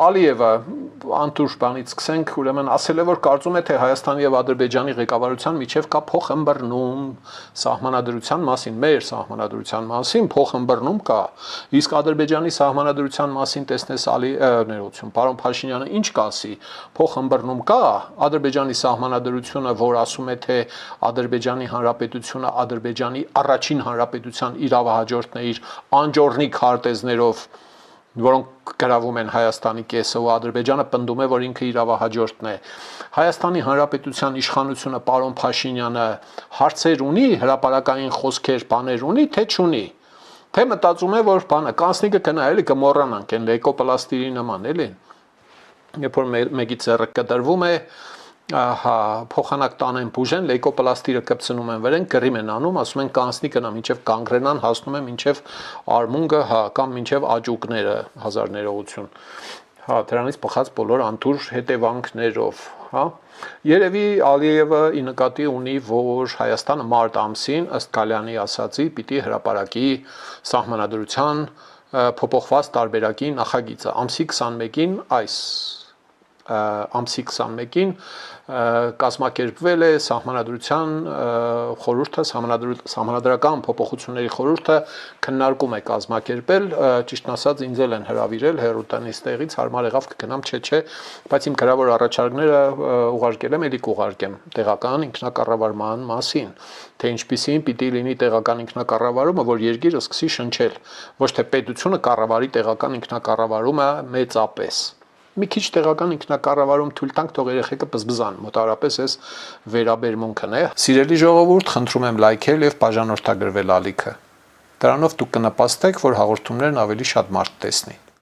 Ալիևը անտուր բանից սկսենք, ուրեմն ասել է, որ կարծում է, թե Հայաստանի եւ Ադրբեջանի ղեկավարության միջև կա փոխըմբռնում սահմանադրության մասին, մեր սահմանադրության մասին փոխըմբռնում կա։ Իսկ Ադրբեջանի սահմանադրության մասին տեսնես ներողություն, պարոն Փաշինյանը ինչ կասի, փոխըմբռնում կա, Ադրբեջանի սահմանադրությունը, որ ասում է, թե Ադրբեջանի Հանրապետությունը Ադրբեջանի առաջին հանրապետության իրավահաջորդն է իր անջորնիկ քարտեզներով, որոնք գրավում են Հայաստանի կեսը ու Ադրբեջանը պնդում է, որ ինքը իրավահաջորդն է։ Հայաստանի Հանրապետության իշխանությունը պարոն Փաշինյանը հարցեր ունի, հրապարակային խոսքեր, բաներ ունի, թե չունի։ Թե մտածում է, որ բանը կանցնի կգնա, էլի կմոռանանք, այն լեյկոպլաստիրի նման, էլի։ Երբ որ մեկի ձեռը կտրվում է, փոխանակ տանեն բուժեն, լեյկոպլաստիրը կպցնում են վրան, գրիմ են անում, ասում են կանցնի կնա, մինչև կանգրենան հասնում է մինչև արմունկը, կամ մինչև աճուկները, հազար ներողություն։ Դրանից բխած բոլոր անտուր հետևանքներով, Երևի Ալիևը ի նկատի ունի, որ Հայաստանը մարտ ամսին, ըստ Գալյանի ասացի, պիտի հրապարակի սահմանադրության փոփոխված տարբերակի նախագիծը, ամսի 21-ին ամսի 21-ին կազմակերպվել է սահմանադրության խորհուրդը, սահմանադրական փոփոխությունների խորհուրդը քննարկում է կազմակերպել, ճիշտն ասած ինձ էլ են հրավիրել հեռուստանիստեղից, հարմար եղավ կգնամ, չէ, բայց իմ գրավոր առաջարկները ուղարկել եմ, ելի կուղարկեմ տեղական ինքնակառավարման մասին, թե ինչպիսին պիտի լինի տեղական ինքնակառավարումը, որ երկիրը սկսի շնչել, ոչ թե պետությունը կառավարի տեղական ինքնակառավարումը մեծապես։ Մի քիչ տեղական ինքնակառավարում թույլ տանք, թող երեխեքը բզբզան, մոտավորապես էս վերաբերմունքն է։ Սիրելի ժողովուրդ, խնդրում եմ լայքել եւ բաժանորդագրվել ալիքը։ Դրանով դուք կնպաստեք, որ հաղորդումներն ավելի շատ մարդ տեսնի։